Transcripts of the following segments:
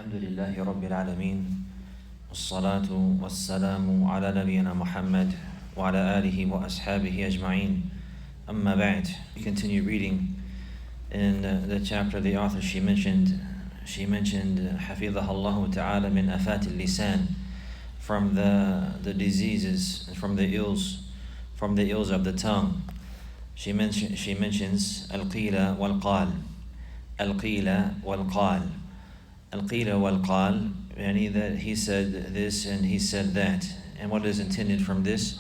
الحمد لله رب العالمين والصلاة والسلام على نبينا محمد وعلى آله وأصحابه أجمعين أما بعد. We continue reading in the chapter the author she mentioned حفظها الله تعالى من آفات اللسان, from the diseases, from the ills of the tongue. She mentions al-qila wal-qal, al-qila wal-qal, al-qila wal-qal, yani that he said this and he said that. And what is intended from this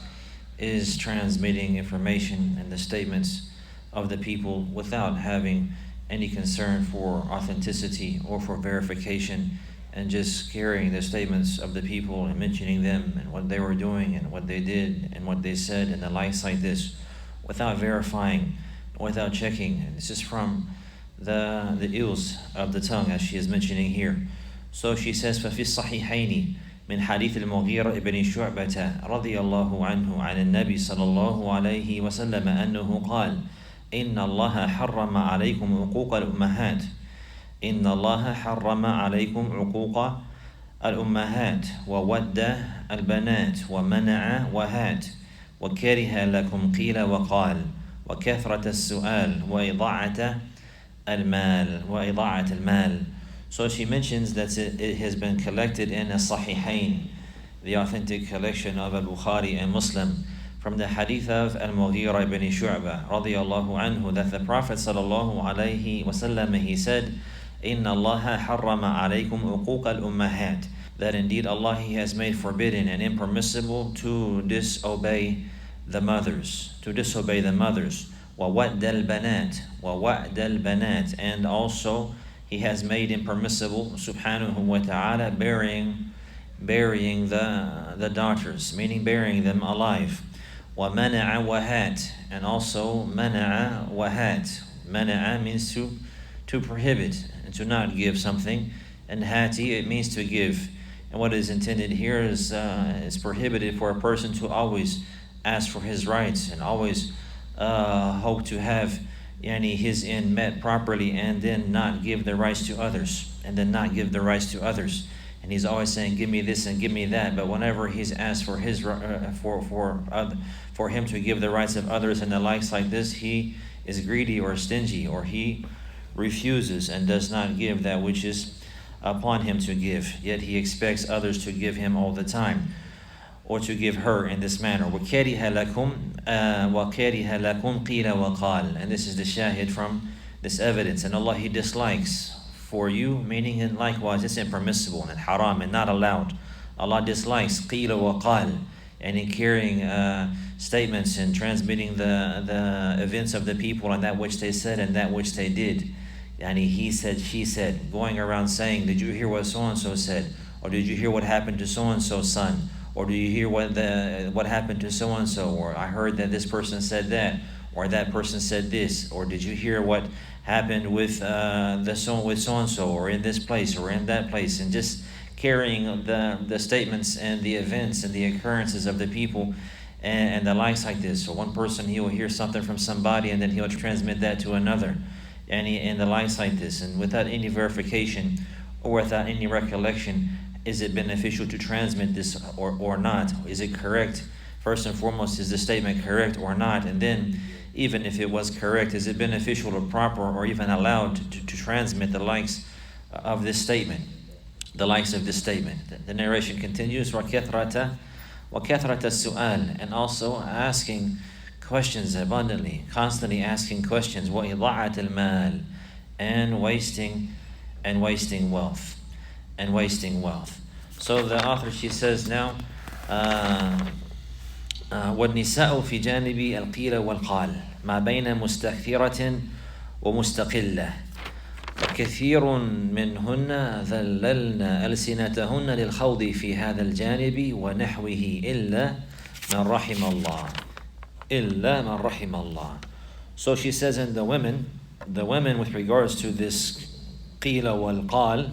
is transmitting information and the statements of the people without having any concern for authenticity or for verification, and just carrying the statements of the people and mentioning them and what they were doing and what they did and what they said and the likes like this, without verifying, without checking. And this is from the ills of the tongue, as she is mentioning here. So she says, فَفِي الصَّحِيحَيْنِ من حديث المغيرة بن شعبة رضي الله عنه عن النبي صلى الله عليه وسلم أنه قال إن الله حرم عليكم عقوق الأمهات إن الله حرم عليكم عقوق الأمهات وود البنات ومنع وهات وكره لكم قيل وقال وكثرة السؤال وإضاعة المال. So she mentions that it has been collected in As-Sahihain, the authentic collection of Al-Bukhari and Muslim, from the hadith of Al-Mughira ibn Shu'bah radiyallahu anhu, that the Prophet sallallahu alayhi wasallam, he said, Inna Allah harrama alaykum uquq al-ummahat, that indeed Allah, He has made forbidden and impermissible to disobey the mothers, wa wa'd al-banat, and also He has made impermissible subhanahu wa ta'ala burying the daughters, meaning burying them alive. Wa mana'a wahat, and also mana'a wahat. Mana'a means to prohibit and to not give something, and hati, it means to give. And what is intended here is it's prohibited for a person to always ask for his rights and always hope to have his end met properly, and then not give the rights to others, And he's always saying, give me this and give me that. But whenever he's asked for his for him to give the rights of others and the likes like this, he is greedy or stingy, or he refuses and does not give that which is upon him to give. Yet he expects others to give him all the time, or to give her in this manner. وَكَرِهَ لَكُمْ قِيلَ وَقَالَ. And this is the shahid from this evidence. And Allah, He dislikes for you, meaning and likewise it's impermissible and haram and not allowed. Allah dislikes qila waqal, and in carrying statements and transmitting the events of the people and that which they said and that which they did. He said, she said, going around saying, did you hear what so-and-so said? Or did you hear what happened to so-and-so's son? Or do you hear what happened to so-and-so? Or I heard that this person said that, or that person said this. Or did you hear what happened with so-and-so, or in this place, or in that place? And just carrying the statements and the events and the occurrences of the people and the likes like this. So one person, he will hear something from somebody, and then he'll transmit that to another, and the likes like this. And without any verification or without any recollection, is it beneficial to transmit this or not? Is it correct? First and foremost, is the statement correct or not? And then, even if it was correct, is it beneficial or proper or even allowed to transmit the likes of this statement? The narration continues, وَكَثْرَةَ السُّؤَالِ, and also asking questions abundantly, constantly asking questions, وَإِضَاعَةَ الْمَالِ, and wasting wealth. So the author, she says now, وَالنِّسَاءُ فِي جَانِبِ الْقِيلَ وَالْقَالِ مَا بَيْنَ مُسْتَكْثِرَةٍ وَمُسْتَقِلَّةٍ وَكَثِيرٌ مِّنْهُنَّ ذَلَّلْنَ أَلْسِنَتَهُنَّ لِلْخَوْضِ فِي هَذَا الْجَانِبِ وَنَحْوِهِ إِلَّا مَنْ رَحِمَ اللَّهِ. So she says, in the women with regards to this qila wal-qal,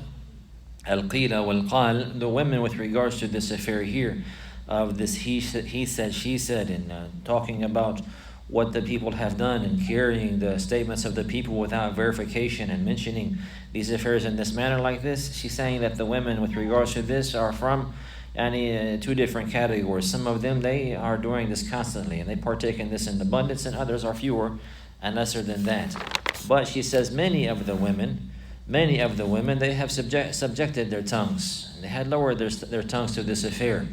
al-qila wal-qal, the women with regards to this affair here of this he said, she said, and talking about what the people have done in carrying the statements of the people without verification and mentioning these affairs in this manner like this, she's saying that the women with regards to this are from two different categories. Some of them, they are doing this constantly and they partake in this in abundance, and others are fewer and lesser than that. But she says many of the women, they have subjected their tongues. They had lowered their tongues to this affair.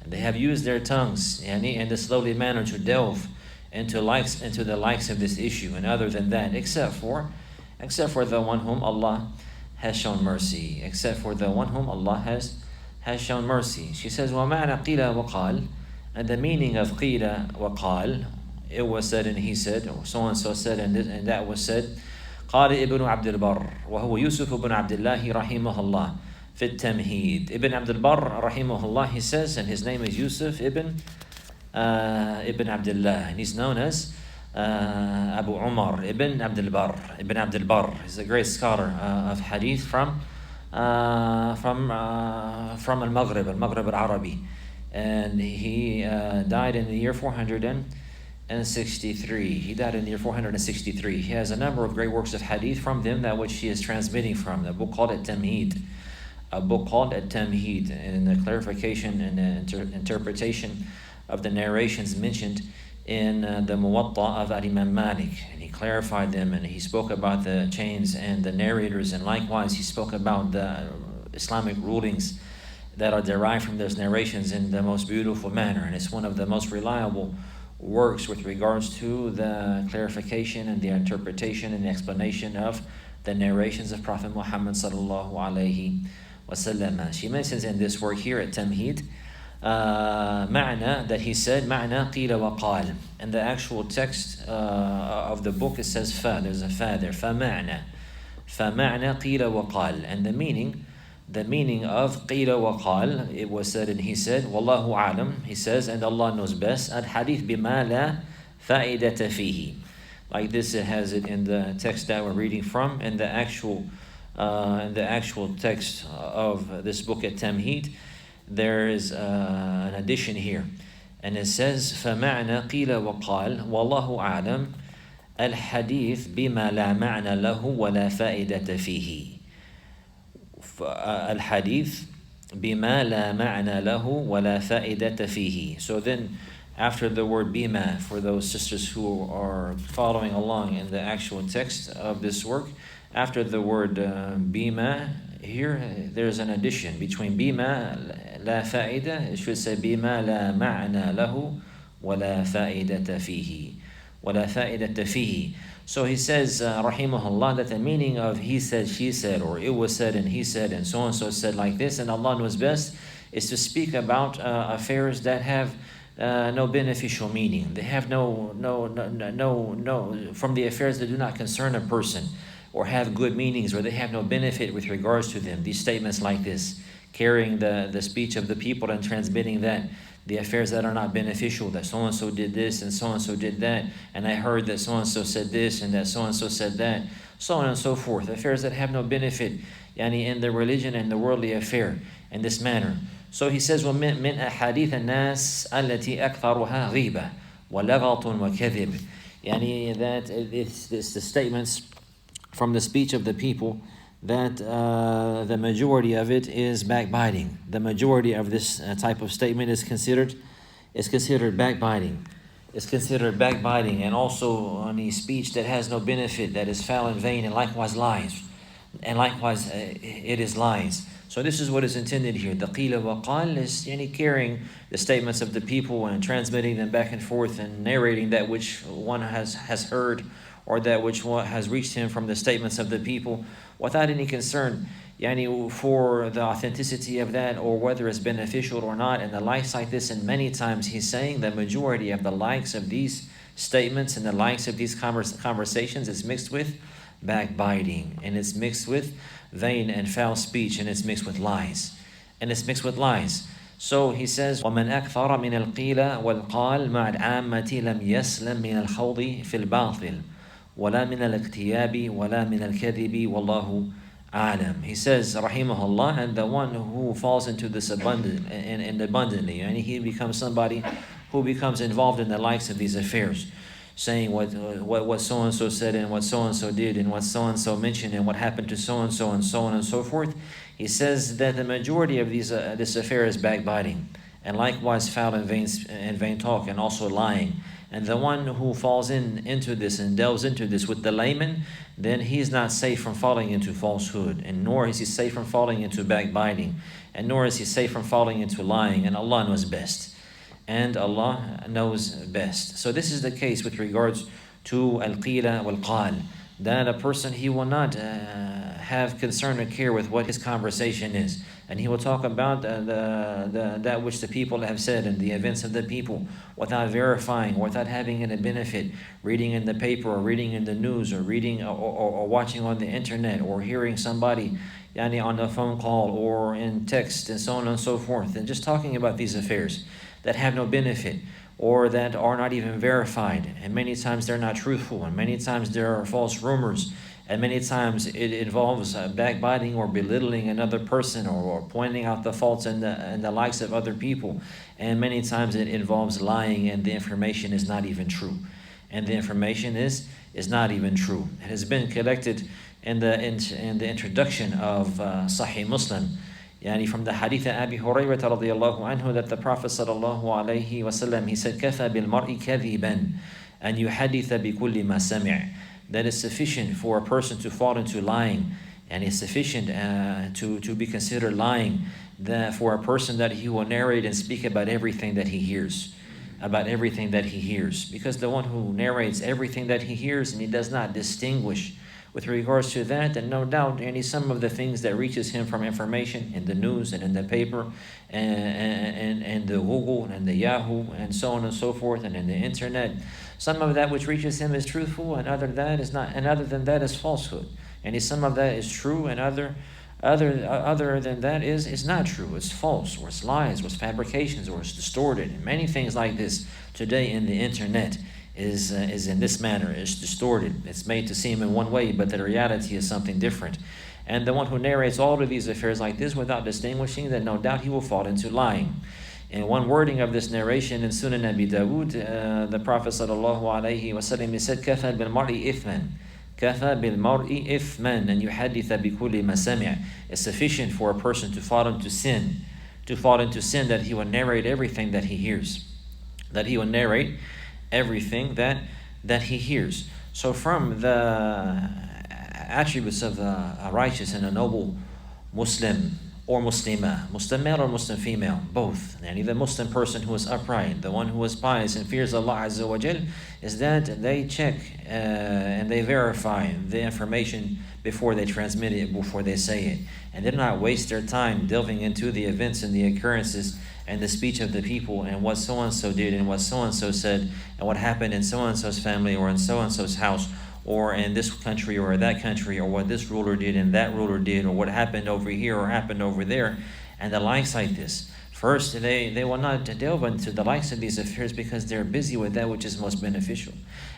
And they have used their tongues in this lowly manner to delve into the likes of this issue. And other than that, except for the one whom Allah has shown mercy. Except for the one whom Allah has shown mercy. She says, وَمَعْنَا قِيلَ وَقَالْ, and the meaning of قِيلَ وَقَالْ, it was said and he said, or so-and-so said and that was said. قال ابن عبد البر وهو يوسف بن عبد الله رحمه الله في التمهيد. Ibn Abd al-Barr رحمه الله, he says, and his name is Yusuf ibn Abdullah, and he's known as Abu Umar ibn Abd al-Barr. Ibn Abd al-Barr is a great scholar of hadith from Al-Maghrib al-Arabi, and he died in the year 463. He died in the year 463. He has a number of great works of hadith from them, that which he is transmitting from. The book called At-Tamheed. A book called At-Tamheed, and the clarification and the interpretation of the narrations mentioned in the Muwatta of Imam Malik. And he clarified them, and he spoke about the chains and the narrators, and likewise he spoke about the Islamic rulings that are derived from those narrations in the most beautiful manner. And it's one of the most reliable works with regards to the clarification and the interpretation and the explanation of the narrations of Prophet Muhammad sallallahu alaihi wasallam. She mentions in this work here at Tamheed, ma'na, that he said, ma'na qila wa qal. And the actual text of the book, it says fa, there's a fa there, fa ma'na qila wa qal. And the meaning of qila wa qal, it was said and he said, wallahu a'lam, he says, and Allah knows best, al hadith bima la fa'idata fihi. Like this, it has it in the text that we're reading from, and the actual text of this book at Tamheed, there is an addition here, and it says فَمَعْنَا قِيلَ وَقَالْ وَاللَّهُ أَعْلَمْ الْحَدِيث بِمَا لَا مَعْنَ لَهُ وَلَا فَائِدَةَ فِيهِ. الْحَدِيث بِمَا لَا مَعْنَ لَهُ وَلَا فَائِدَةَ فِيهِ. So then, after the word bima, for those sisters who are following along in the actual text of this work, after the word bima, here there's an addition between bima la fa'ida, it should say bima la ma'na lahu wa la fa'idata fihi. Wa la fa'idata fihi. So he says, rahimahullah, that the meaning of he said, she said, or it was said and he said, and so said like this, and Allah knows best, is to speak about affairs that have no beneficial meaning. They have no, from the affairs that do not concern a person, or have good meanings, or they have no benefit with regards to them. These statements like this, carrying the speech of the people and transmitting that, the affairs that are not beneficial, that so-and-so did this and so-and-so did that, and I heard that so-and-so said this and that so-and-so said that, so on and so forth. Affairs that have no benefit in the religion and the worldly affair in this manner. So he says, وَمِنْ أَحَادِيثَ النَّاسِ الَّتِي أَكْثَرُهَا غِيبَةٌ وَلَغَطٌ وَكَذِبٌ. That it's the statements from the speech of the people that the majority of it is backbiting. The majority of this type of statement is considered backbiting. It's considered backbiting, and also any speech that has no benefit, that is foul and vain, and likewise lies. And likewise it is lies. So this is what is intended here. The qila wa qal is carrying the statements of the people and transmitting them back and forth and narrating that which one has heard, or that which has reached him from the statements of the people, without any concern for the authenticity of that, or whether it's beneficial or not, and the likes like this. And many times he's saying the majority of the likes of these statements and the likes of these conversations is mixed with backbiting, and it's mixed with vain and foul speech, and it's mixed with lies. So he says, وَمَنْ أَكْثَرَ مِنَ الْقِيلَ وَالْقَالِ مَعَ الْعَامَّةِ لَمْ يَسْلَمْ مِنَ الْخَوْضِ فِي الْبَاطِلِ وَلَا مِنَ الْاِقْتِيَابِ وَلَا مِنَ الْكَذِبِ وَاللَّهُ أَعْلَمْ. He says, rahimahullah, and the one who falls into this abundantly, and he becomes somebody who becomes involved in the likes of these affairs. saying what so and so said and what so and so did and what so and so mentioned and what happened to so and so on and so forth. He says that the majority of this affair is backbiting, and likewise foul and vain talk, and also lying. And the one who falls into this and delves into this with the layman, then he is not safe from falling into falsehood, and nor is he safe from falling into backbiting, and nor is he safe from falling into lying. And Allah knows best. And Allah knows best. So this is the case with regards to al-qila wal-qal, that a person, he will not have concern or care with what his conversation is, and he will talk about that which the people have said and the events of the people without verifying, without having any benefit, reading in the paper or reading in the news or reading or watching on the internet or hearing somebody on a phone call or in text and so on and so forth, and just talking about these affairs that have no benefit or that are not even verified, and many times they're not truthful, and many times there are false rumors, and many times it involves backbiting or belittling another person or pointing out the faults and the likes of other people, and many times it involves lying, and the information is not even true, and the information is not even true. It has been collected in the introduction of Sahih Muslim, from the hadith of Abi Hurayrah radiyallahu anhu, that the Prophet sallallahu alayhi wasallam, he said, "Kafa bil mar'i kadhiban an yuhaditha bi kulli ma sami'." That is sufficient for a person to fall into lying, and it's sufficient to be considered lying, that for a person that he will narrate and speak about everything that he hears, because the one who narrates everything that he hears and he does not distinguish with regards to that, and no doubt some of the things that reaches him from information in the news and in the paper and the Google and the Yahoo and so on and so forth, and in the internet, some of that which reaches him is truthful, and other than that is not, and other than that is falsehood. And some of that is true, and other than that is not true. It's false, or it's lies, or it's fabrications, or it's distorted. And many things like this today in the internet is in this manner. It's distorted. It's made to seem in one way, but the reality is something different. And the one who narrates all of these affairs like this without distinguishing, then no doubt he will fall into lying. In one wording of this narration in Sunan Abi Dawood, the Prophet sallallahu alaihi wasallam, he said, "Kafa bil mar'i ithman." Kafa bil mar'i ithman and yuhaditha bi kulli ma sami'. It's sufficient for a person to fall into sin, that he will narrate everything that he hears, that he hears. So from the attributes of a righteous and a noble Muslim or Muslima, Muslim male or Muslim female, both, and the Muslim person who is upright, the one who is pious and fears Allah Azza wa Jal, is that they check and they verify the information before they transmit it, before they say it, and they do not waste their time delving into the events and the occurrences and the speech of the people, and what so-and-so did, and what so-and-so said, and what happened in so-and-so's family, or in so-and-so's house, or in this country, or that country, or what this ruler did, and that ruler did, or what happened over here, or happened over there, and the likes like this. First, they will not delve into the likes of these affairs because they're busy with that which is most beneficial.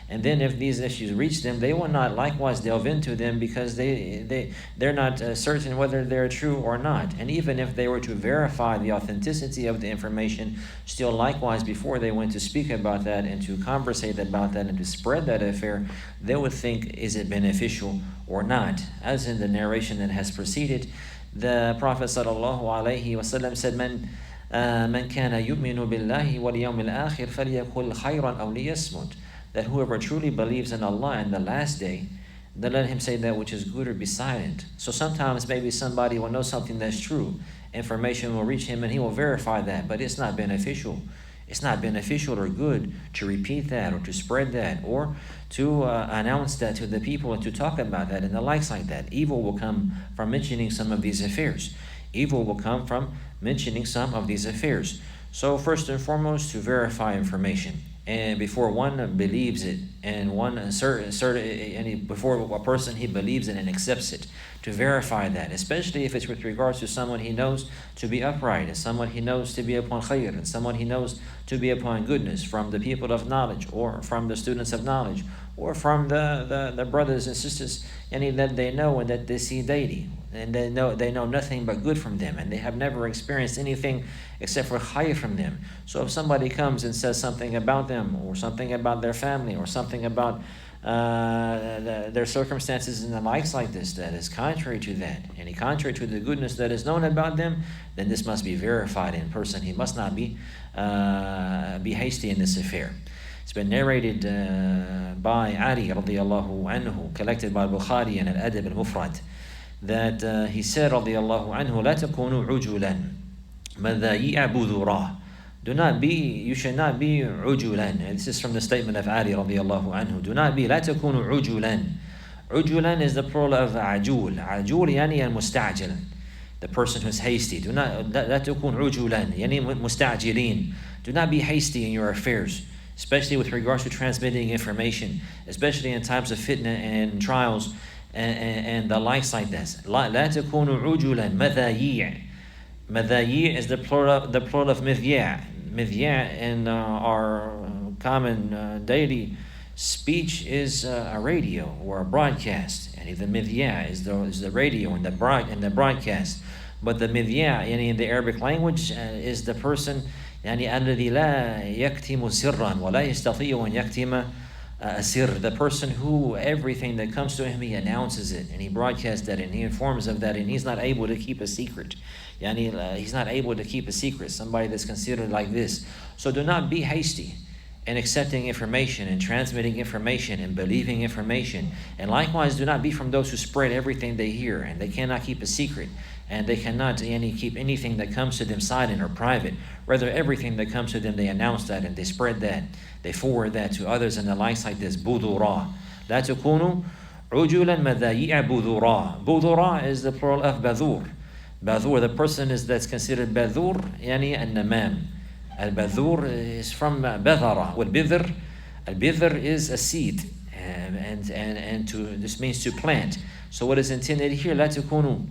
And then if these issues reach them, they will not likewise delve into them because they're not certain whether they're true or not. And even if they were to verify the authenticity of the information, still likewise before they went to speak about that and to conversate about that and to spread that affair, they would think, is it beneficial or not? As in the narration that has preceded, the Prophet sallallahu alaihi wasallam said, "Man kana yu'minu billahi wal yawmil akhir falyaqul khayran aw liyasmut." That whoever truly believes in Allah and the last day, then let him say that which is good or be silent. So sometimes maybe somebody will know something that's true. Information will reach him and he will verify that, but it's not beneficial. It's not beneficial or good to repeat that or to spread that or to announce that to the people and to talk about that and the likes like that. Evil will come from mentioning some of these affairs. So first and foremost, to verify information. And before one believes it, and before a person he believes it and accepts it, to verify that, especially if it's with regards to someone he knows to be upright, and someone he knows to be upon khayr, and someone he knows to be upon goodness, from the people of knowledge, or from the students of knowledge, or from the brothers and sisters, that they know and that they see daily. and they know nothing but good from them, and they have never experienced anything except for khayr from them. So if somebody comes and says something about them, or something about their family, or something about their circumstances and the likes like this, that is contrary to that, and contrary to the goodness that is known about them, then this must be verified in person. He must not be hasty in this affair. It's been narrated by Ali radiallahu anhu, collected by Bukhari in Al-Adab al-Mufrad, that he said radiallahu anhu, لا تكونوا عجلا مذايع بذورا. You should not be عجلا. And this is from the statement of Ali radiallahu anhu. Do not be, لا تكونوا عجلا. عجلا is the plural of عجول. عجول يعني المستعجل, the person who's hasty. Do not, لا تكون عجلا يعني مستعجلين. Do not be hasty in your affairs, especially with regards to transmitting information, especially in times of fitna and trials and the likes like this. لا تكونوا عجلا مذايع. مذايع is the plural of مذياع. مذياع in our common daily speech is a radio or a broadcast, and the مذياع is the radio and the broadcast. But the مذياع in the Arabic language is the person الذي لا يكتم سرا ولا يستطيع أن يكتم سر, the person who everything that comes to him he announces it and he broadcasts that and he informs of that, and he's not able to keep a secret. He's not able to keep a secret, somebody that's considered like this. So do not be hasty in accepting information and transmitting information and believing information. And likewise, do not be from those who spread everything they hear, and they cannot keep a secret, and they cannot keep anything that comes to them silent or private. Rather, everything that comes to them, they announce that and they spread that. They forward that to others and the likes like this. بُذُورًا لا تكونوا عجلا مذايع بُذُورًا. بُذُورًا is the plural of badur. Badur, the person that's considered badur, يعني النمام. Al-badur is from badara. Wal-bidhr, al-bidhr is a seed, and this means to plant. So what is intended here, لا تكونوا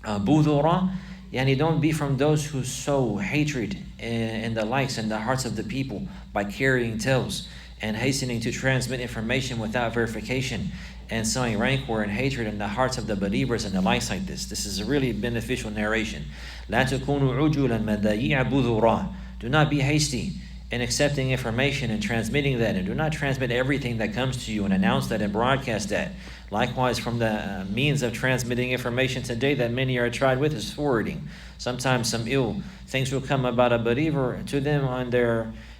بُذُورًا, yani don't be from those who sow hatred in the likes and the hearts of the people by carrying tales and hastening to transmit information without verification, and sowing rancor and hatred in the hearts of the believers and the likes like this. This is a really beneficial narration. لا تكونوا عجلا مذايع بذورًا. Do not be hasty in accepting information and transmitting that, and do not transmit everything that comes to you and announce that and broadcast that. Likewise, from the means of transmitting information today that many are tried with is forwarding. Sometimes some ill things will come about a believer to them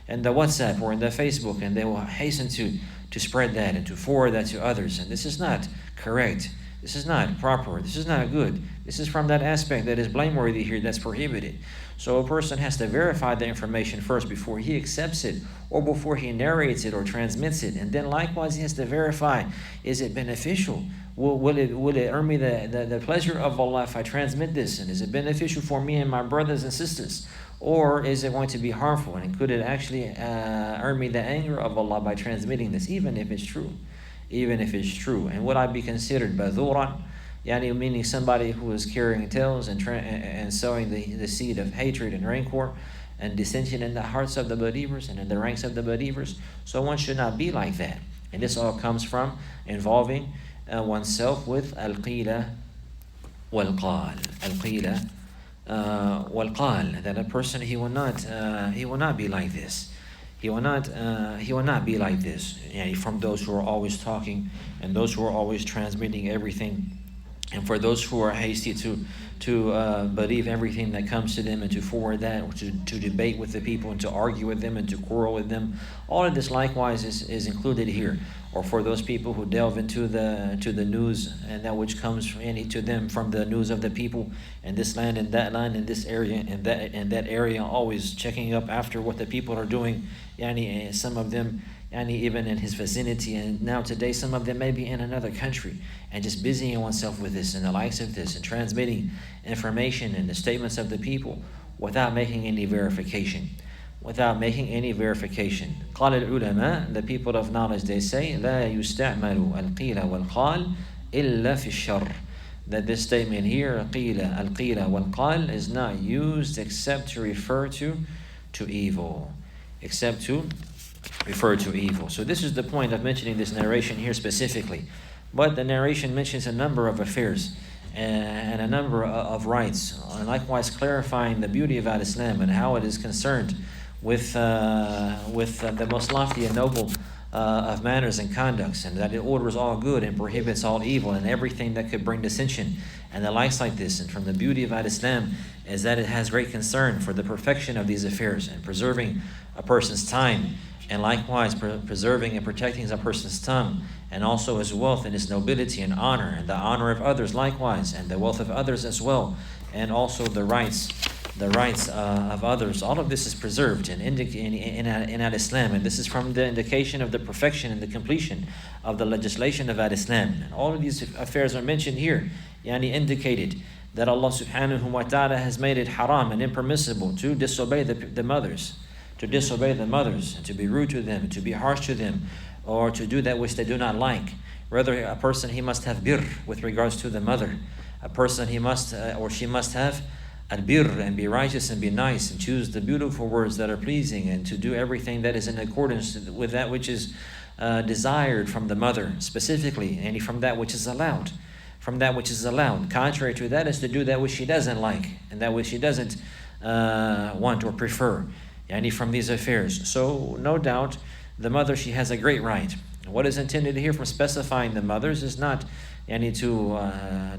in the WhatsApp or in the Facebook, and they will hasten to spread that and to forward that to others. And this is not correct. This is not proper. This is not good. This is from that aspect that is blameworthy here, that's prohibited. So a person has to verify the information first before he accepts it, or before he narrates it or transmits it. And then likewise he has to verify, is it beneficial? Will it earn me the pleasure of Allah if I transmit this? And is it beneficial for me and my brothers and sisters? Or is it going to be harmful? And could it actually earn me the anger of Allah by transmitting this, even if it's true? Even if it's true. And would I be considered badhuran? Yani meaning somebody who is carrying tales and sowing the seed of hatred and rancor and dissension in the hearts of the believers and in the ranks of the believers. So one should not be like that. And this all comes from involving oneself with al-qila wal-qal. Al-qila wal-qal. That a person, he will not be like this. He will not be like this. Yani from those who are always talking and those who are always transmitting everything, and for those who are hasty to believe everything that comes to them and to forward that, or to debate with the people and to argue with them and to quarrel with them. All of this likewise is included here. Or for those people who delve into the news and that which comes to them from the news of the people in this land and that land in this area and that area, always checking up after what the people are doing. Yani some of them, yani even in his vicinity, and now today some of them may be in another country, and just busying oneself with this and the likes of this and transmitting information and the statements of the people without making any verification. Without making any verification. قال العلماء, the people of knowledge, they say, لا يستعمل القيل والقال إلا في الشر. That this statement here, القيل والقال, is not used except to refer to evil. Except to refer to evil. So this is the point of mentioning this narration here specifically. But the narration mentions a number of affairs and a number of rights. And likewise clarifying the beauty of Al-Islam and how it is concerned with the most lofty and noble of manners and conducts, and that it orders all good and prohibits all evil and everything that could bring dissension and the likes like this. And from the beauty of Al-Islam is that it has great concern for the perfection of these affairs and preserving a person's time, and likewise preserving and protecting a person's tongue, and also his wealth and his nobility and honor, and the honor of others likewise, and the wealth of others as well, and also the rights of others. All of this is preserved in Al-Islam, and this is from the indication of the perfection and the completion of the legislation of Al-Islam. And all of these affairs are mentioned here, indicated that Allah subhanahu wa ta'ala has made it haram and impermissible to disobey the mothers, and to be rude to them, to be harsh to them, or to do that which they do not like. Rather, a person, he must have birr with regards to the mother. A person, he must or she must have al-birr, and be righteous and be nice and choose the beautiful words that are pleasing, and to do everything that is in accordance with that which is desired from the mother specifically, and from that which is allowed. Contrary to that is to do that which she doesn't like and that which she doesn't want or prefer, from these affairs. So no doubt the mother, she has a great right. What is intended here from specifying the mothers is not to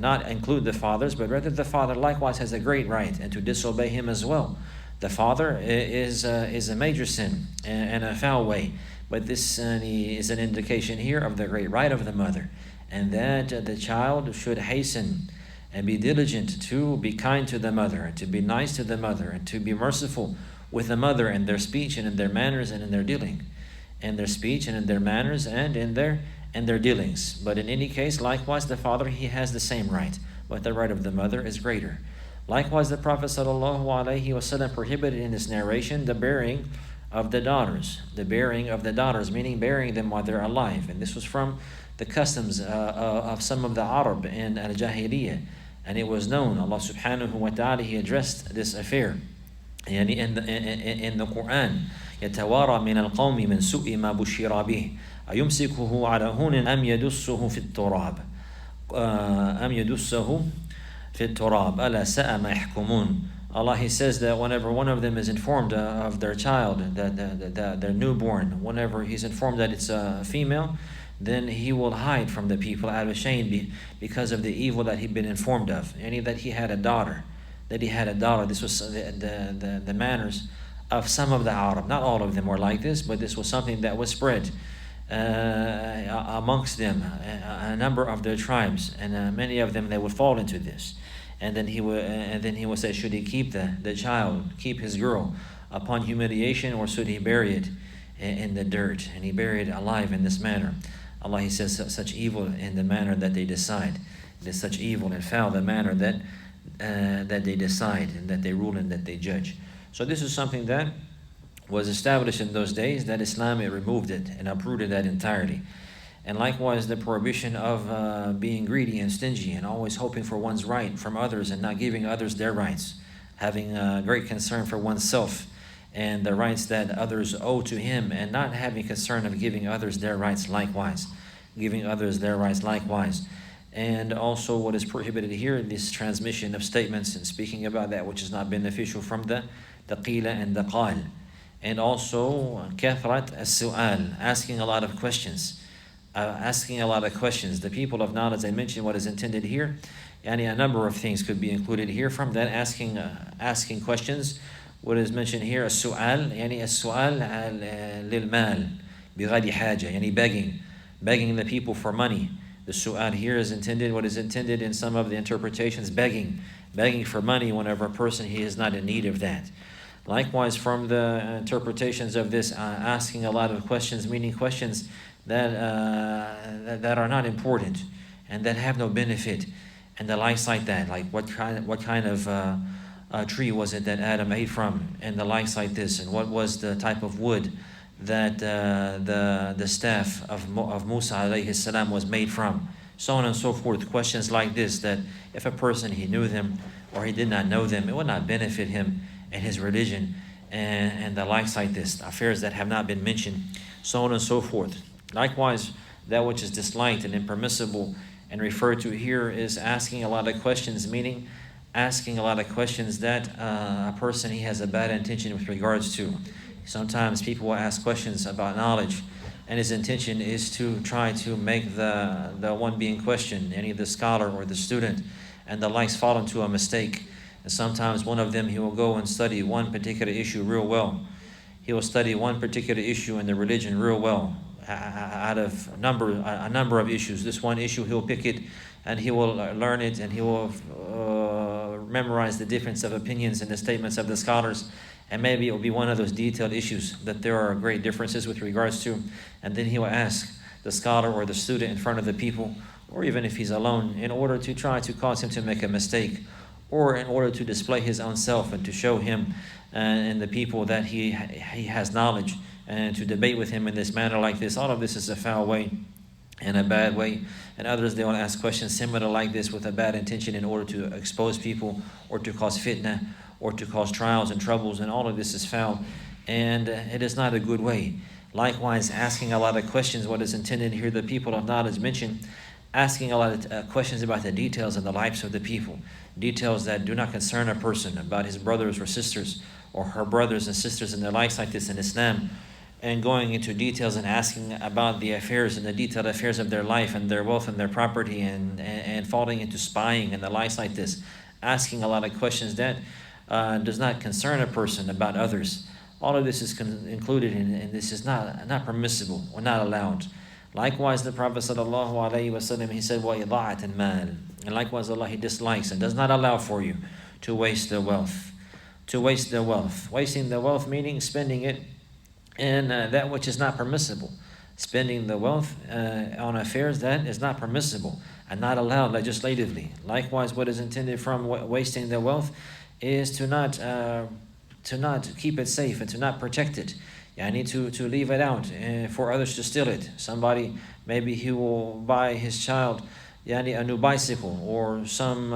not include the fathers, but rather the father likewise has a great right, and to disobey him as well. The father is a major sin and a foul way, but this is an indication here of the great right of the mother, and that the child should hasten and be diligent to be kind to the mother, and to be nice to the mother, and to be merciful with the mother in their speech and in their manners and in their dealing, in their speech and in their manners and in their dealings. But in any case, likewise, the father, he has the same right, but the right of the mother is greater. Likewise, the Prophet ﷺ prohibited in this narration the bearing of the daughters, meaning burying them while they're alive. And this was from the customs of some of the Arab in Al-Jahiliyyah, and it was known. Allah subhanahu wa ta'ala, he addressed this affair in the Quran. يتوارى من القوم من سوء ما بشر به أيمسكه على هون أم يدسه في التراب ألا ساء ما يحكمون. Allah, he says that whenever one of them is informed of their child, their newborn, whenever he's informed that it's a female, then he will hide from the people out of shame because of the evil that he'd been informed of, and that he had a daughter. This was the manners of some of the Arab. Not all of them were like this, but this was something that was spread amongst them, a number of their tribes, and many of them, they would fall into this. And then he would say, should he keep the child, keep his girl upon humiliation, or should he bury it in the dirt? And he buried it alive in this manner. Allah, he says, such evil in the manner that they decide. It is such evil and foul the manner that they decide, and that they rule, and that they judge. So this is something that was established in those days, that Islam, it removed it and uprooted that entirely. And likewise, the prohibition of being greedy and stingy, and always hoping for one's right from others and not giving others their rights, having great concern for oneself and the rights that others owe to him, and not having concern of giving others their rights likewise. And also what is prohibited here, this transmission of statements and speaking about that which is not beneficial from the qila and the qal. And also kathrat as-su'al, asking a lot of questions. The people of knowledge, I mentioned what is intended here. And a number of things could be included here from that, asking questions. What is mentioned here, as-su'al, as-su'al lil-mal, bighayri haja, begging the people for money. The su'al here is intended, what is intended in some of the interpretations, begging for money whenever a person, he is not in need of that. Likewise, from the interpretations of this, asking a lot of questions, meaning questions that are not important and that have no benefit, and the likes like that, like what kind of tree was it that Adam ate from, and the likes like this, and what was the type of wood that the staff of Musa alayhi salam was made from, so on and so forth. Questions like this, that if a person, he knew them or he did not know them, it would not benefit him in his religion, and the likes like this, affairs that have not been mentioned, so on and so forth. Likewise, that which is disliked and impermissible And referred to here is asking a lot of questions, meaning asking a lot of questions that a person he has a bad intention with regards to. Sometimes people will ask questions about knowledge, and his intention is to try to make the one being questioned, any of the scholar or the student, and the likes fall into a mistake. And sometimes one of them, he will go and study one particular issue real well. He will study one particular issue in the religion real well, out of a number of issues. This one issue, he'll pick it and he will learn it, and he will memorize the difference of opinions and the statements of the scholars. And maybe it will be one of those detailed issues that there are great differences with regards to. And then he will ask the scholar or the student in front of the people, or even if he's alone, in order to try to cause him to make a mistake, or in order to display his own self and to show him and the people that he has knowledge, and to debate with him in this manner like this. All of this is a foul way and a bad way. And others, they will ask questions similar like this with a bad intention in order to expose people or to cause fitna or to cause trials and troubles, and all of this is foul, and it is not a good way. Likewise, asking a lot of questions, what is intended here, the people of knowledge mentioned, asking a lot of questions about the details of the lives of the people, details that do not concern a person, about his brothers or sisters, or her brothers and sisters and their likes like this in Islam, and going into details and asking about the affairs and the detailed affairs of their life and their wealth and their property, and falling into spying and the likes like this, asking a lot of questions that does not concern a person about others. All of this is included and this is not permissible or not allowed. Likewise, the Prophet ﷺ, he said, وَإِضَاعَةَ الْمَالِ, and likewise Allah, he dislikes and does not allow for you to waste the wealth. To waste the wealth. Wasting the wealth meaning spending it in that which is not permissible. Spending the wealth on affairs that is not permissible and not allowed legislatively. Likewise, what is intended from wasting the wealth is to not keep it safe and to not protect it. Yani to leave it out for others to steal it. Somebody, maybe he will buy his child a new bicycle or some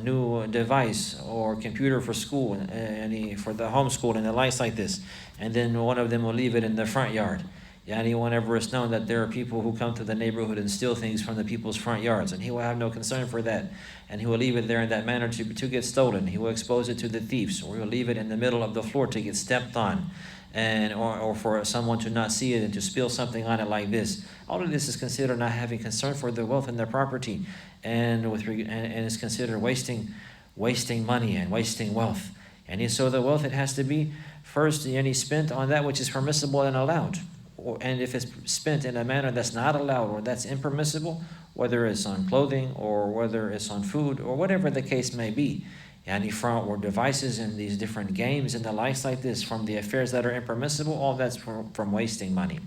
new device or computer for school, for the homeschool and the likes like this, and then one of them will leave it in the front yard. Whenever it's known that there are people who come to the neighborhood and steal things from the people's front yards, and he will have no concern for that, and he will leave it there in that manner to get stolen. He will expose it to the thieves, or he will leave it in the middle of the floor to get stepped on, and or for someone to not see it and to spill something on it like this. All of this is considered not having concern for their wealth and their property, and is considered wasting money and wasting wealth. And so the wealth, it has to be first spent on that which is permissible and allowed. And if it's spent in a manner that's not allowed or that's impermissible, whether it's on clothing or whether it's on food or whatever the case may be, or devices and these different games and the likes like this, from the affairs that are impermissible, all that's from wasting money.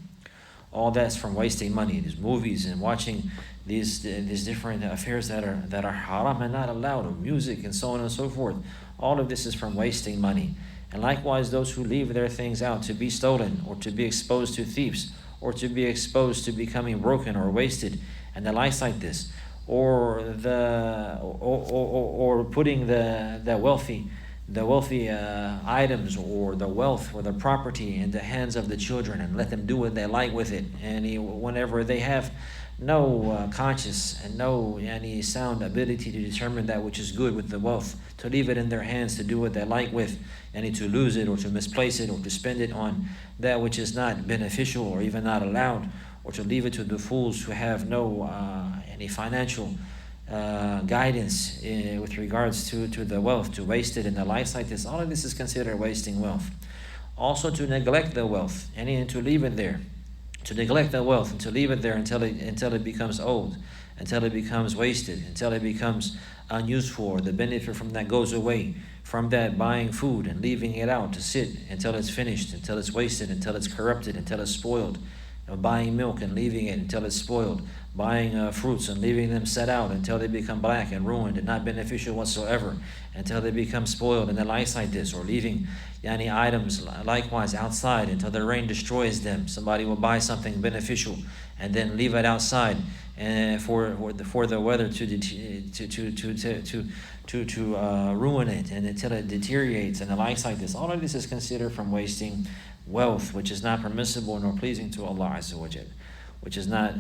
All that's from wasting money. These movies and watching these different affairs that are haram and not allowed, or music and so on and so forth. All of this is from wasting money. And likewise, those who leave their things out to be stolen or to be exposed to thieves or to be exposed to becoming broken or wasted and the likes like this, or putting the wealthy items or the wealth or the property in the hands of the children and let them do what they like with it, and whenever they have no conscious and no any sound ability to determine that which is good with the wealth, to leave it in their hands to do what they like with, and to lose it or to misplace it or to spend it on that which is not beneficial or even not allowed, or to leave it to the fools who have no any financial guidance with regards to the wealth, to waste it in the likes like this. All of this is considered wasting wealth. Also, to neglect the wealth and to leave it there. To neglect the wealth and to leave it there until it becomes old, until it becomes wasted, until it becomes unuseful, or the benefit from that goes away. From that, buying food and leaving it out to sit until it's finished, until it's wasted, until it's corrupted, until it's spoiled. Buying milk and leaving it until it's spoiled. Buying fruits and leaving them set out until they become black and ruined and not beneficial whatsoever, until they become spoiled and the likes like this. Or leaving items likewise outside until the rain destroys them. Somebody will buy something beneficial and then leave it outside and for the weather to ruin it, and until it deteriorates and the likes like this. All of this is considered from wasting wealth, which is not permissible nor pleasing to Allah Azza wa Jal, which is not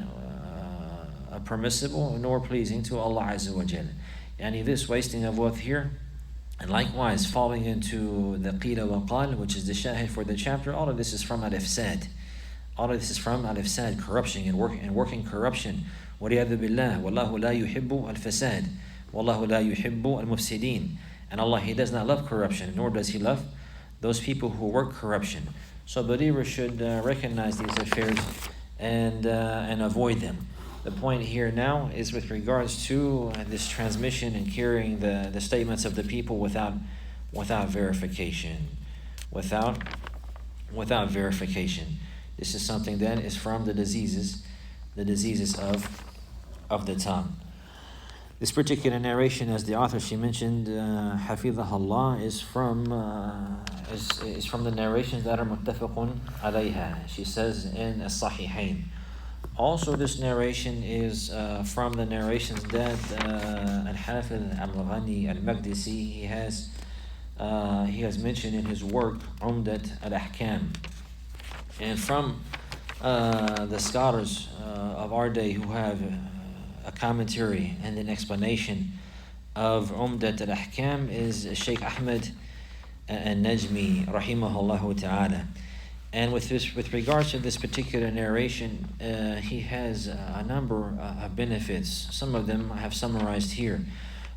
permissible nor pleasing to Allah Azza wa Jal. Yani this wasting of wealth here, and likewise falling into the qila wa qal, which is the shahid for the chapter, all of this is from al-ifsad. All of this is from al-ifsad, corruption and working corruption. وَلِيَذُ بِاللَّهِ وَاللَّهُ لَا يُحِبُّ الْفَسَادِ وَاللَّهُ لَا يُحِبُّ الْمُفْسِدِينَ. And Allah, He does not love corruption, nor does He love those people who work corruption. So believers should recognize these affairs and avoid them. The point here now is with regards to this transmission and carrying the statements of the people without verification. Without verification. This is something that is from the diseases of the tongue. This particular narration, as the author she mentioned, Hafidhahullah, is from the narrations that are muttafaqun alayha. She says in As-Sahihain. Also, this narration is from the narrations that Al-Hafidh Al-Ghani Al-Maqdisi he has mentioned in his work Umdat Al-Ahkam. And from the scholars of our day who have a commentary and an explanation of Umdat al-Ahkam is Sheikh Ahmed al-Najmi rahimahullah ta'ala. And with regards to this particular narration, he has a number of benefits. Some of them I have summarized here.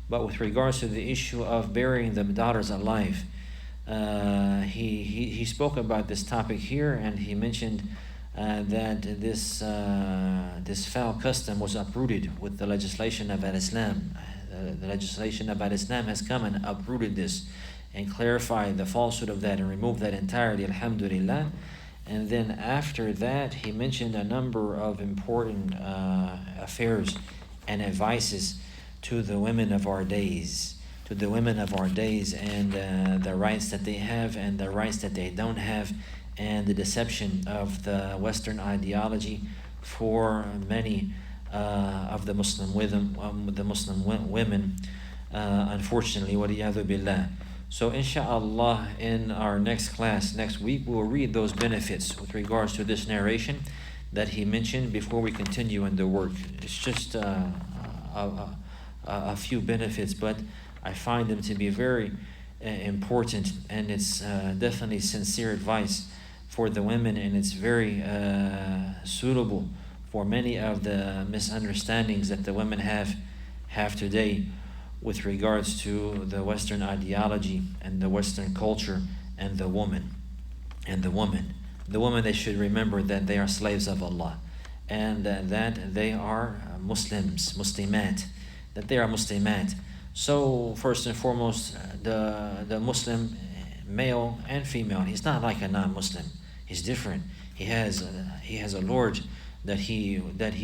But with regards to the issue of burying the daughters alive, he spoke about this topic here, and he mentioned that this foul custom was uprooted with the legislation of Al-Islam. The legislation of Al-Islam has come and uprooted this and clarified the falsehood of that and removed that entirely, alhamdulillah. And then after that, he mentioned a number of important affairs and advices to the women of our days, and the rights that they have and the rights that they don't have, and the deception of the Western ideology for many of the Muslim women, unfortunately, waliyadhu billah. So inshallah, in our next class next week, we will read those benefits with regards to this narration that he mentioned before we continue in the work. It's just a few benefits, but I find them to be very important, and it's definitely sincere advice for the women, and it's very suitable for many of the misunderstandings that the women have today with regards to the Western ideology and the Western culture and the woman. The woman, they should remember that they are slaves of Allah, and that they are Muslimat, that they are Muslimat. So first and foremost, the Muslim, male and female, he's not like a non-Muslim. He's different. He has a Lord that he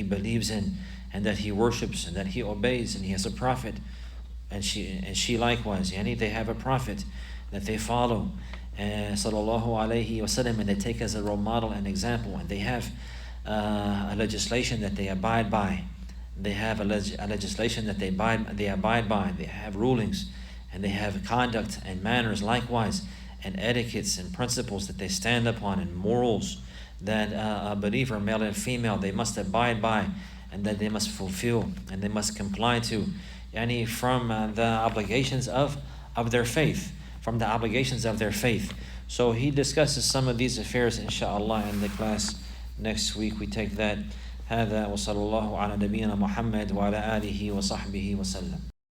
believes in, and that he worships, and that he obeys, and he has a prophet, and she likewise. Yani they have a prophet that they follow, sallallahu alaihi wasallam, and they take as a role model and example, and they have a legislation that they abide by. They have a legislation that they abide by. They have rulings, and they have conduct and manners likewise, and etiquettes and principles that they stand upon, and morals that a believer, male and female, they must abide by, and that they must fulfill and they must comply to, yani from the obligations of their faith, So he discusses some of these affairs, inshallah, in the class next week. We take that. هذا وصلى الله على نبينا محمد وعلى آله وصحبه وسلم.